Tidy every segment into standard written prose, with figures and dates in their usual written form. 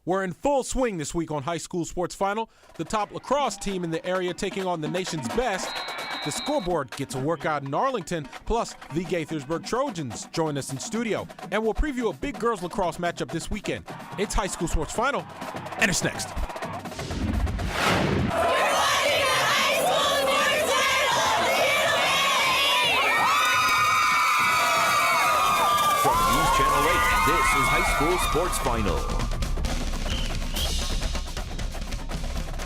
We're in full swing this week on High School Sports Final. The top lacrosse team in the area taking on the nation's best. The scoreboard gets a workout in Arlington, plus the Gaithersburg Trojans join us in studio. And we'll preview a big girls lacrosse matchup this weekend. It's High School Sports Final, and it's next. From News Channel 8, this is High School Sports Final.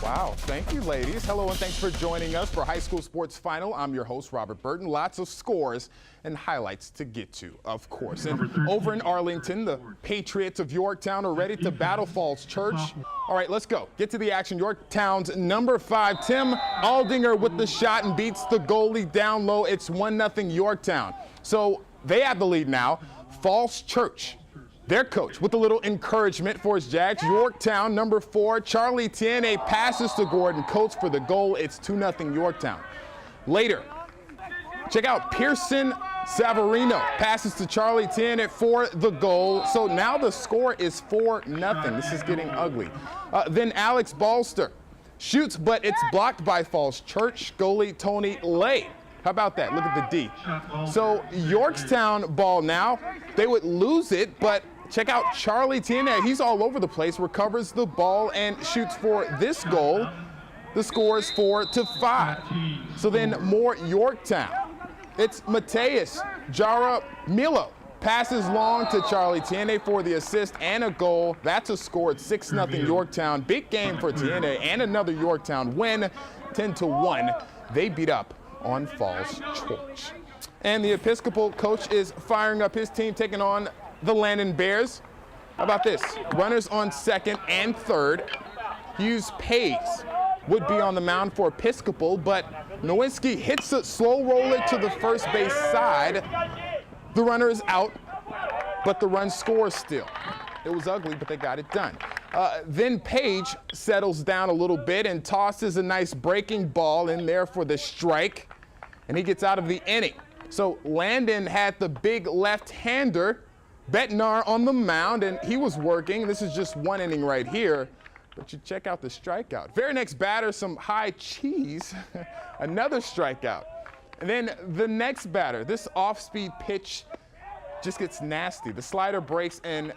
Wow, thank you, ladies. Hello, and thanks for joining us for High School Sports Final. I'm your host, Robert Burton. Lots of scores and highlights to get to, of course. And over in Arlington, the Patriots of Yorktown are ready to battle Falls Church. All right, let's go. Get to the action. Yorktown's number 5, Tim Aldinger with the shot and beats the goalie down low. It's 1-0 Yorktown. So they have the lead now. Falls Church, their coach, with a little encouragement for his Jags. Yorktown, number 4, Charlie Tiene passes to Gordon Coates for the goal. It's 2-0 Yorktown. Later, check out Pearson Savarino passes to Charlie Tiene for the goal. So now the score is 4-0. This is getting ugly. Then Alex Balster shoots, but it's blocked by Falls Church goalie Tony Lay. How about that? Look at the D. So Yorktown ball now. They would lose it, but check out Charlie Tiene. He's all over the place, recovers the ball and shoots for this goal. The score is 4-5. So then more Yorktown. It's Mateus Jaramillo. Passes long to Charlie Tiene for the assist and a goal. That's a score. It's 6-0 Yorktown. Big game for Tiene and another Yorktown win, 10-1. They beat up on Falls Church. And the Episcopal coach is firing up his team, taking on the Landon Bears. How about this? Runners on second and third. Hughes Pace would be on the mound for Episcopal, but Nowinski hits a slow roller to the first base side. The runner is out, but the run scores still. It was ugly, but they got it done. Then Page settles down a little bit and tosses a nice breaking ball in there for the strike, and he gets out of the inning. So Landon had the big left-hander, Betnar, on the mound, and he was working. This is just one inning right here, but you check out the strikeout. Very next batter, some high cheese, another strikeout. And then the next batter, this off-speed pitch just gets nasty. The slider breaks, and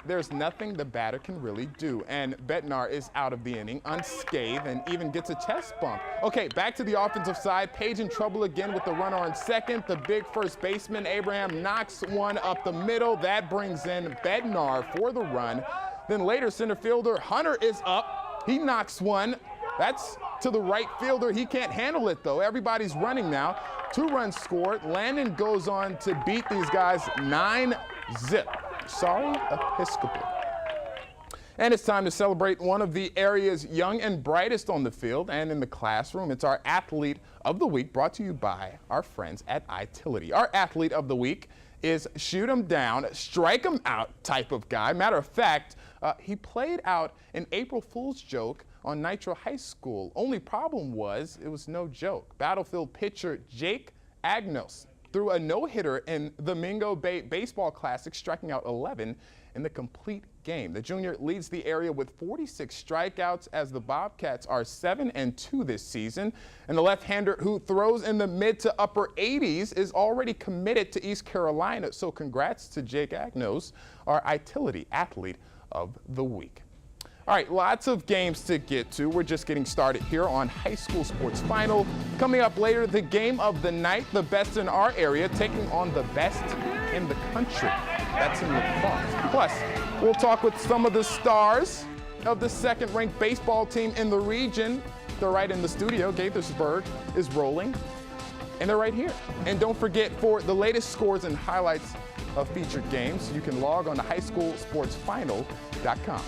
there's nothing the batter can really do. And Betnar is out of the inning unscathed and even gets a chest bump. Okay, back to the offensive side. Page in trouble again with the runner on second. The big first baseman, Abraham, knocks one up the middle. That brings in Betnar for the run. Then later, center fielder Hunter is up. He knocks one. That's to the right fielder. He can't handle it, though. Everybody's running now. 2 runs scored. Landon goes on to beat these guys 9-0. Sorry, Episcopal. And it's time to celebrate one of the area's young and brightest on the field and in the classroom. It's our Athlete of the Week, brought to you by our friends at iTility. Our Athlete of the Week is shoot 'em down, strike 'em out type of guy. Matter of fact, he played out an April Fool's joke on Nitro High School. Only problem was it was no joke. Battlefield pitcher Jake Agnos threw a no-hitter in the Mingo Bay Baseball Classic, striking out 11 in the complete game. The junior leads the area with 46 strikeouts as the Bobcats are 7-2 this season. And the left-hander who throws in the mid to upper 80s is already committed to East Carolina. So congrats to Jake Agnos, our iTility Athlete of the Week. All right, lots of games to get to. We're just getting started here on High School Sports Final. Coming up later, the game of the night, the best in our area taking on the best in the country. That's in Lacrosse. Plus, we'll talk with some of the stars of the second-ranked baseball team in the region. They're right in the studio. Gaithersburg is rolling, and they're right here. And don't forget, for the latest scores and highlights of featured games, you can log on to highschoolsportsfinal.com.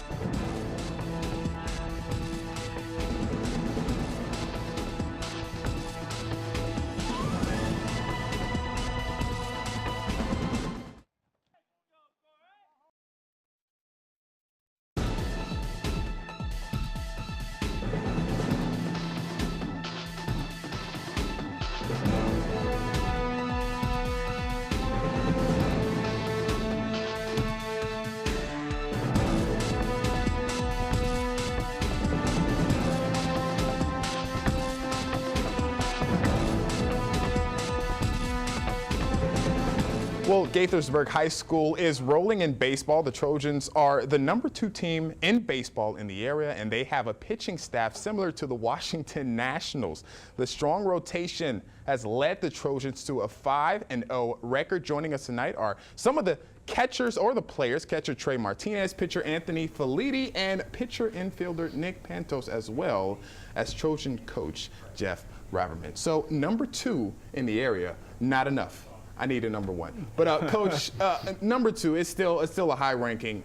Well, Gaithersburg High School is rolling in baseball. The Trojans are the #2 team in baseball in the area, and they have a pitching staff similar to the Washington Nationals. The strong rotation has led the Trojans to a 5-0 record. Joining us tonight are some of the catchers or the players, catcher Trey Martinez, pitcher Anthony Feliti, and pitcher infielder Nick Pantos, as well as Trojan coach Jeff Raverman. So #2 in the area, not enough. I need a #1. But Coach, #2 is still a high ranking.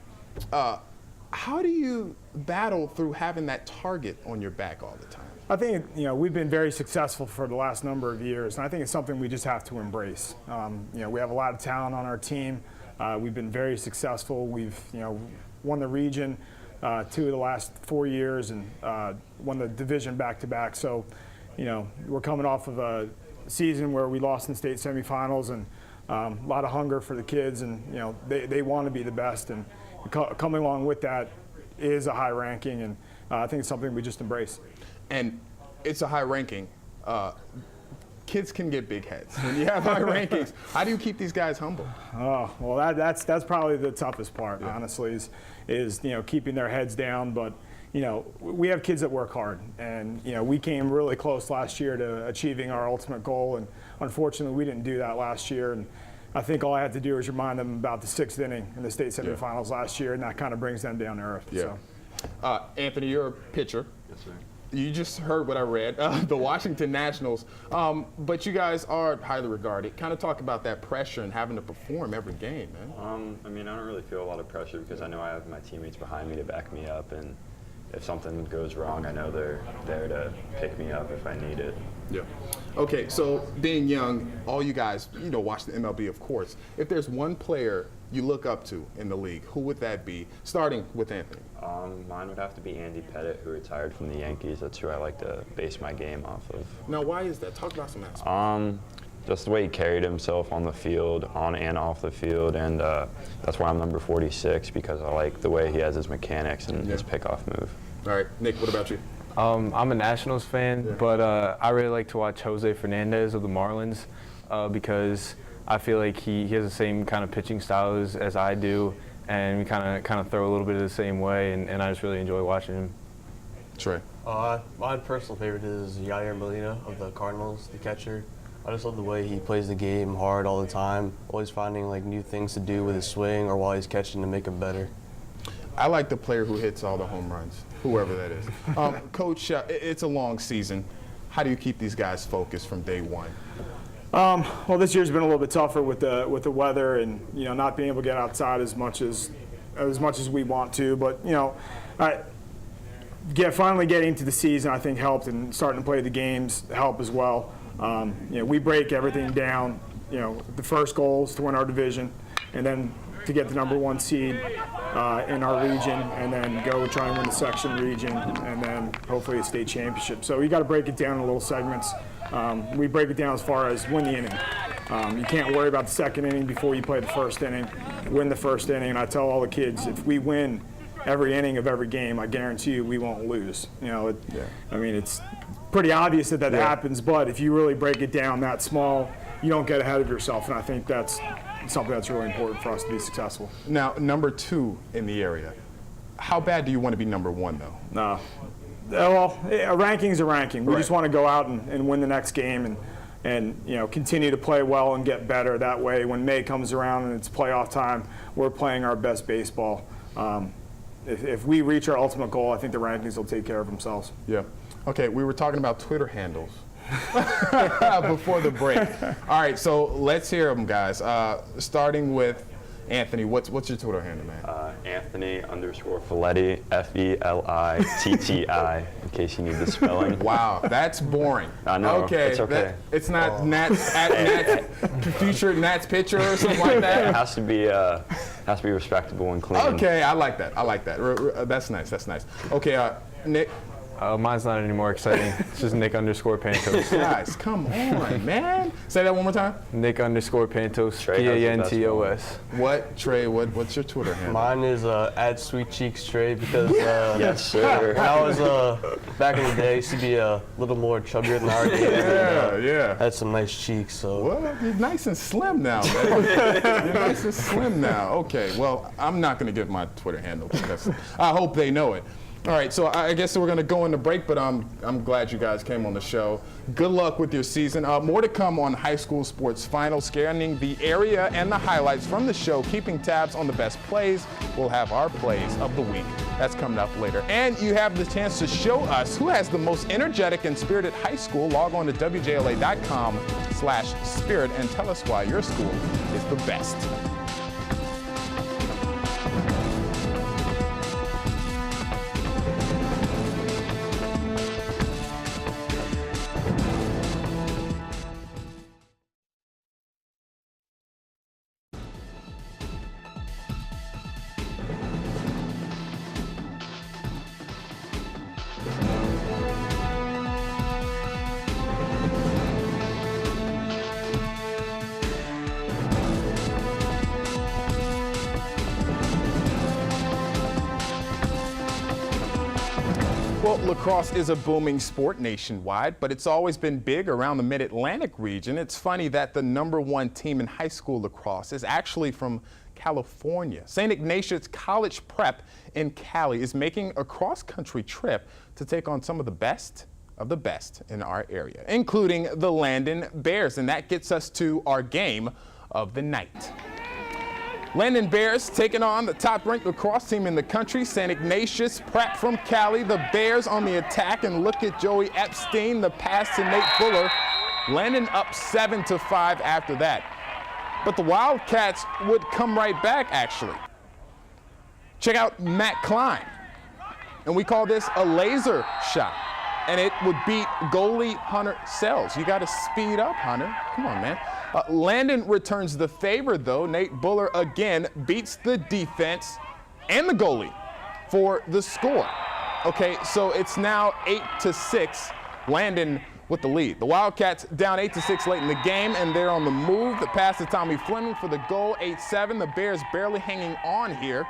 How do you battle through having that target on your back all the time? I think we've been very successful for the last number of years, and I think it's something we just have to embrace. We have a lot of talent on our team. We've been very successful. We've won the region 2 of the last 4 years and won the division back-to-back. So we're coming off of a season where we lost in state semifinals, and a lot of hunger for the kids, and they want to be the best, and coming along with that is a high ranking, and I think it's something we just embrace. And it's a high ranking. Kids can get big heads when you have high rankings. How do you keep these guys humble? Oh, well, that's probably the toughest part, honestly, is keeping their heads down. But we have kids that work hard, and we came really close last year to achieving our ultimate goal, and unfortunately we didn't do that last year. And I think all I had to do was remind them about the 6th inning in the state semifinals last year, and that kind of brings them down to earth. Yeah. So. Anthony, you're a pitcher. Yes, sir. You just heard what I read, the Washington Nationals, but you guys are highly regarded. Kind of talk about that pressure and having to perform every game, man. I mean, I don't really feel a lot of pressure because I know I have my teammates behind me to back me up, and if something goes wrong, I know they're there to pick me up if I need it. Yeah. Okay, so being young, all you guys, watch the MLB, of course. If there's one player you look up to in the league, who would that be? Starting with Anthony. Mine would have to be Andy Pettit, who retired from the Yankees. That's who I like to base my game off of. Now, why is that? Talk about some aspects. Just the way he carried himself on the field, on and off the field, and that's why I'm number 46, because I like the way he has his mechanics and his pickoff move. All right, Nick, what about you? I'm a Nationals fan, but I really like to watch Jose Fernandez of the Marlins because I feel like he has the same kind of pitching style as I do, and we kind of throw a little bit of the same way, and I just really enjoy watching him. Trey. My personal favorite is Yair Molina of the Cardinals, the catcher. I just love the way he plays the game hard all the time, always finding new things to do with his swing or while he's catching to make him better. I like the player who hits all the home runs, whoever that is. Coach, it's a long season. How do you keep these guys focused from day one? Well, this year's been a little bit tougher with the weather and not being able to get outside as much as we want to. But finally getting to the season, I think, helped, and starting to play the games help as well. We break everything down. The first goal is to win our division, and then to get the #1 seed in our region, and then go try and win the section region, and then hopefully a state championship. So you got to break it down in little segments. We break it down as far as win the inning. You can't worry about the second inning before you play the first inning. Win the first inning, and I tell all the kids, if we win every inning of every game, I guarantee you we won't lose. I mean, it's pretty obvious that happens, but if you really break it down that small, you don't get ahead of yourself, and I think that's something that's really important for us to be successful. Now, #2 in the area. How bad do you want to be #1, though? No. Well, a ranking's a ranking. We just want to go out and win the next game and continue to play well and get better. That way, when May comes around and it's playoff time, we're playing our best baseball. If we reach our ultimate goal, I think the rankings will take care of themselves. Yeah. Okay, we were talking about Twitter handles before the break. All right, so let's hear them, guys. Starting with Anthony, what's your Twitter handle, man? Anthony_Feliti, Felitti, in case you need the spelling. Wow, that's boring. I know. Okay, it's okay. It's not Nats at Nats, future Nats pitcher or something like that. It has to be respectable and clean. Okay, I like that. That's nice. Okay, Nick. Mine's not any more exciting. It's just Nick_Pantos. Guys, come on, man. Say that one more time. Nick_Pantos. Trey has the best Pantos. What, Trey? What's your Twitter handle? Mine is @SweetCheeksTrey because Yes, sir. when I was back in the day, I used to be a little more chubbier than I already am. Yeah. Had some nice cheeks, so. Well, you're nice and slim now, man. You're nice and slim now. Okay, well, I'm not going to give my Twitter handle because I hope they know it. All right, so I guess we're going to go into break, but I'm glad you guys came on the show. Good luck with your season. More to come on High School Sports Final, scanning the area and the highlights from the show, keeping tabs on the best plays. We'll have our plays of the week. That's coming up later. And you have the chance to show us who has the most energetic and spirited high school. Log on to WJLA.com/spirit and tell us why your school is the best. Well, lacrosse is a booming sport nationwide, but it's always been big around the Mid-Atlantic region. It's funny that the #1 team in high school lacrosse is actually from California. St. Ignatius College Prep in Cali is making a cross-country trip to take on some of the best in our area, including the Landstown Bears, and that gets us to our game of the night. Landstown Bears taking on the top-ranked lacrosse team in the country, St. Ignatius Prep from Cali. The Bears on the attack, and look at Joey Epstein, the pass to Nate Buller. Landstown up 7-5 after that. But the Wildcats would come right back, actually. Check out Matt Klein. And we call this a laser shot. And it would beat goalie Hunter Sells. You got to speed up, Hunter. Come on, man. Landstown returns the favor, though. Nate Buller again beats the defense and the goalie for the score. Okay, so it's now 8-6. Landstown with the lead. The Wildcats down 8-6 late in the game, and they're on the move. The pass to Tommy Fleming for the goal, 8-7. The Bears barely hanging on here.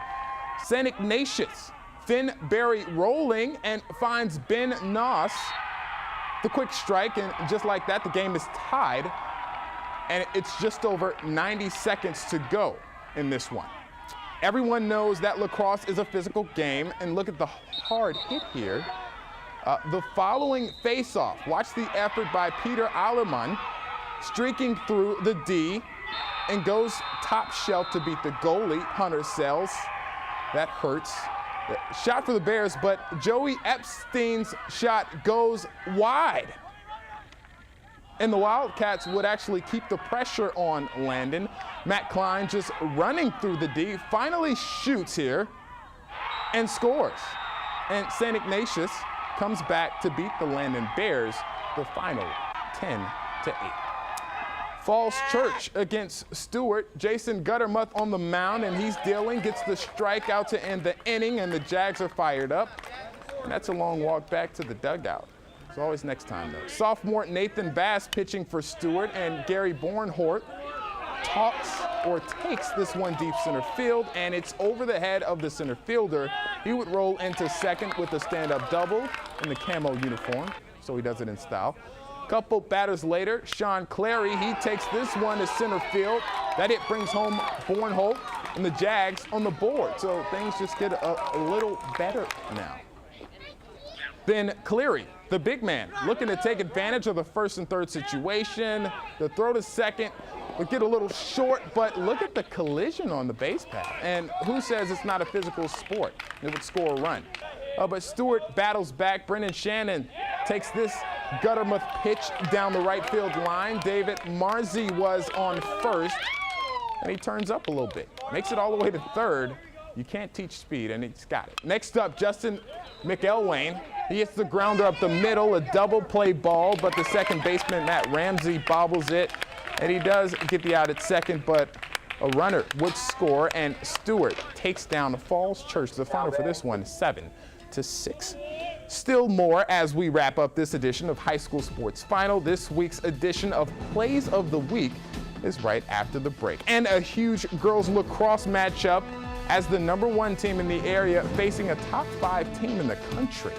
St. Ignatius, Finn Berry rolling and finds Ben Noss. The quick strike, and just like that, the game is tied. And it's just over 90 seconds to go in this one. Everyone knows that lacrosse is a physical game, and look at the hard hit here. The following face-off. Watch the effort by Peter Alleman, streaking through the D, and goes top shelf to beat the goalie, Hunter Sells. That hurts. Shot for the Bears, but Joey Epstein's shot goes wide. And the Wildcats would actually keep the pressure on Landstown. Matt Klein just running through the D, finally shoots here and scores. And St. Ignatius comes back to beat the Landstown Bears, the final 10-8. Falls Church against Stewart. Jason Guttermuth on the mound, and he's dealing, gets the strikeout to end the inning, and the Jags are fired up. And that's a long walk back to the dugout. It's always next time, though. Sophomore Nathan Bass pitching for Stewart, and Gary Bornhort takes this one deep center field, and it's over the head of the center fielder. He would roll into second with a stand-up double in the camo uniform, so he does it in style. Couple batters later, Sean Clary, he takes this one to center field. That hit brings home Bornholt and the Jags on the board, so things just get a little better now. Then Cleary, the big man, looking to take advantage of the first and third situation. The throw to second would get a little short, but look at the collision on the base path. And who says it's not a physical sport? It would score a run. But Stewart battles back. Brendan Shannon takes this Guttermuth pitch down the right field line. David Marzi was on first, and he turns up a little bit. Makes it all the way to third. You can't teach speed, and he's got it. Next up, Justin McElwain. He hits the grounder up the middle, a double play ball, but the second baseman, Matt Ramsey, bobbles it. And he does get the out at second, but a runner would score, and Stewart takes down the Falls Church. The final for this one, 7-6. Still more as we wrap up this edition of High School Sports Final. This week's edition of Plays of the Week is right after the break. And a huge girls lacrosse matchup as the #1 team in the area facing a top 5 team in the country.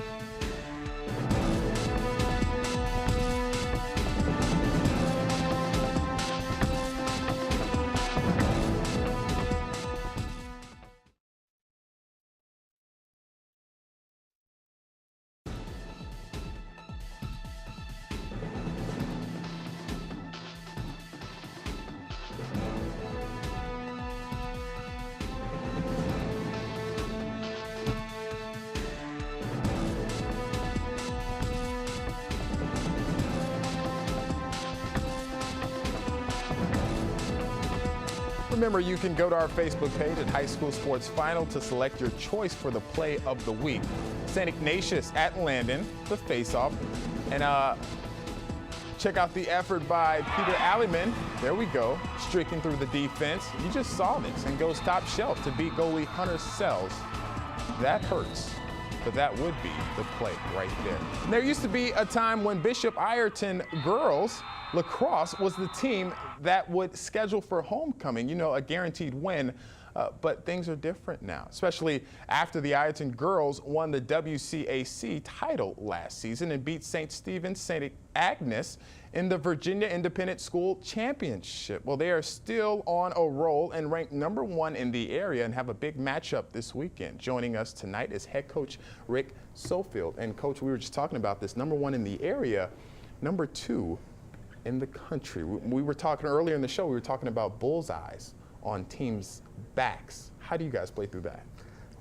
Remember, you can go to our Facebook page at High School Sports Final to select your choice for the play of the week. St. Ignatius at Landon, the face-off. And check out the effort by Peter Alliman. There we go, streaking through the defense. You just saw this and goes top shelf to beat goalie Hunter Sells. That hurts, but that would be the play right there. And there used to be a time when Bishop Ireton girls lacrosse was the team that would schedule for homecoming, you know, a guaranteed win. But things are different now, especially after the Ireton girls won the WCAC title last season and beat St. Stephen's St. Agnes in the Virginia Independent School Championship. Well, they are still on a roll and ranked #1 in the area and have a big matchup this weekend. Joining us tonight is head coach Rick Sofield. And coach, we were just talking about this, #1 in the area, #2 in the country. We were talking earlier in the show, we were talking about bullseyes on teams' backs. How do you guys play through that?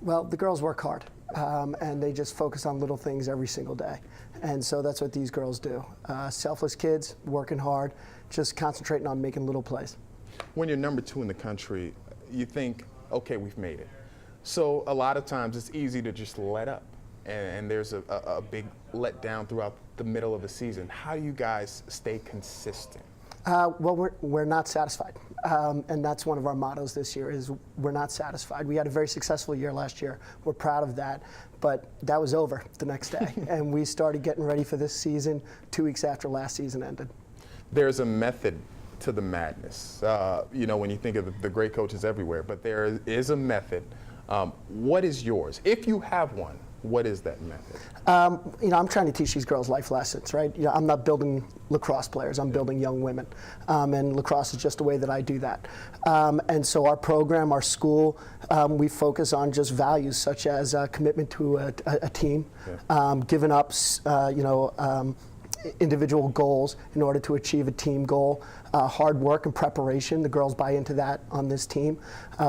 Well, the girls work hard, and they just focus on little things every single day. And so that's what these girls do. Selfless kids, working hard, just concentrating on making little plays. When you're #2 in the country, you think, okay, we've made it. So a lot of times it's easy to just let up. And there's a big letdown throughout the middle of the season. How do you guys stay consistent? Well, we're not satisfied, and that's one of our mottos this year is we're not satisfied. We had a very successful year last year. We're proud of that, but that was over the next day, and we started getting ready for this season 2 weeks after last season ended. There's a method to the madness. You know, when you think of the great coaches everywhere, but there is a method. What is yours? If you have one, what is that method? You know, I'm trying to teach these girls life lessons, right? You know, I'm not building lacrosse players, I'm building young women. And lacrosse is just a way that I do that. And so our program, our school, we focus on just values such as commitment to a team, giving up, individual goals in order to achieve a team goal, hard work and preparation. The girls buy into that on this team.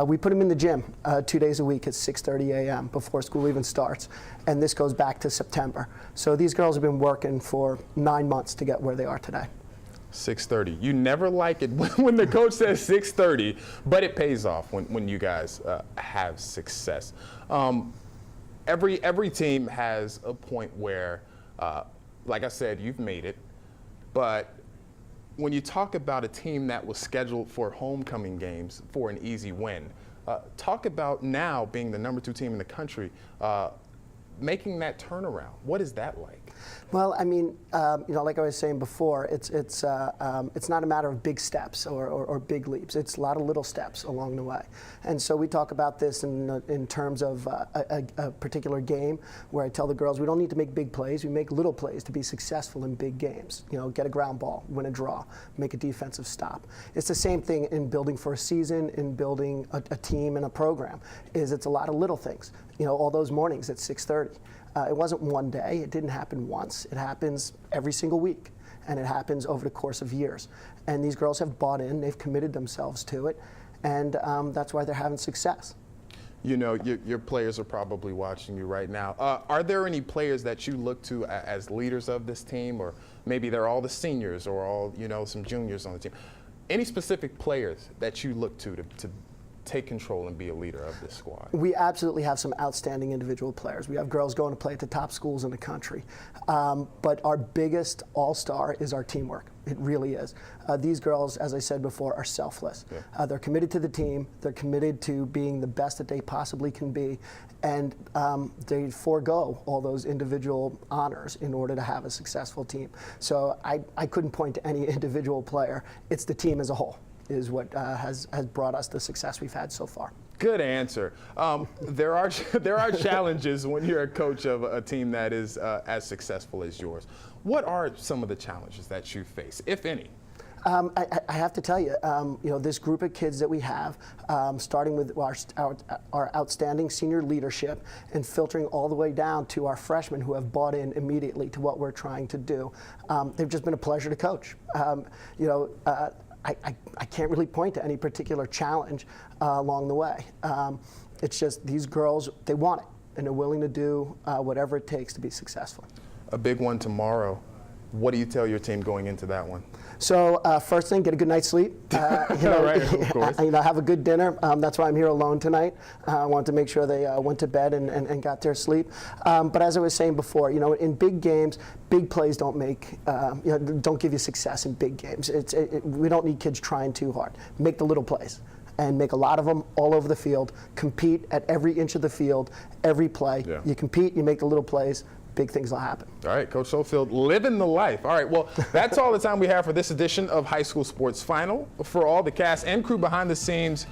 We put them in the gym 2 days a week at 6:30 a.m. before school even starts, and this goes back to September. So these girls have been working for 9 months to get where they are today. 6:30. You never like it when the coach says 6:30, but it pays off when you guys have success. Every team has a point where like I said, you've made it, but when you talk about a team that was scheduled for homecoming games for an easy win, talk about now being the #2 team in the country, making that turnaround. What is that like? Well, I mean, like I was saying before, it's not a matter of big steps or big leaps. It's a lot of little steps along the way. And so we talk about this in terms of a particular game where I tell the girls we don't need to make big plays. We make little plays to be successful in big games. You know, get a ground ball, win a draw, make a defensive stop. It's the same thing in building for a season, in building a team and a program. It's a lot of little things. You know, all those mornings at 6:30. It wasn't one day. It didn't happen once. It happens every single week, and it happens over the course of years. And these girls have bought in. They've committed themselves to it, and that's why they're having success. You know, your players are probably watching you right now. Are there any players that you look to as leaders of this team, or maybe they're all the seniors or all, you know, some juniors on the team? Any specific players that you look to take control and be a leader of this squad? We absolutely have some outstanding individual players. We have girls going to play at the top schools in the country. But our biggest all-star is our teamwork. It really is. These girls, as I said before, are selfless. Yeah. They're committed to the team. They're committed to being the best that they possibly can be. And they forego all those individual honors in order to have a successful team. So I couldn't point to any individual player. It's the team as a whole is what has brought us the success we've had so far. Good answer. There are challenges when you're a coach of a team that is as successful as yours. What are some of the challenges that you face, if any? I have to tell you, this group of kids that we have, starting with our outstanding senior leadership and filtering all the way down to our freshmen who have bought in immediately to what we're trying to do. They've just been a pleasure to coach. I can't really point to any particular challenge along the way. It's just these girls, they want it, and they're willing to do whatever it takes to be successful. A big one tomorrow. What do you tell your team going into that one? So first thing, get a good night's sleep. Right, of course. Have a good dinner. That's why I'm here alone tonight. I wanted to make sure they went to bed and got their sleep. But as I was saying before, in big games, big plays don't don't give you success in big games. We don't need kids trying too hard. Make the little plays. And make a lot of them all over the field. Compete at every inch of the field, every play. Yeah. You compete, you make the little plays. Big things will happen. All right, Coach Schofield, living the life. All right, well, that's all the time we have for this edition of High School Sports Final. For all the cast and crew behind the scenes,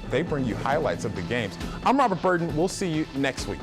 they bring you highlights of the games. I'm Robert Burton. We'll see you next week.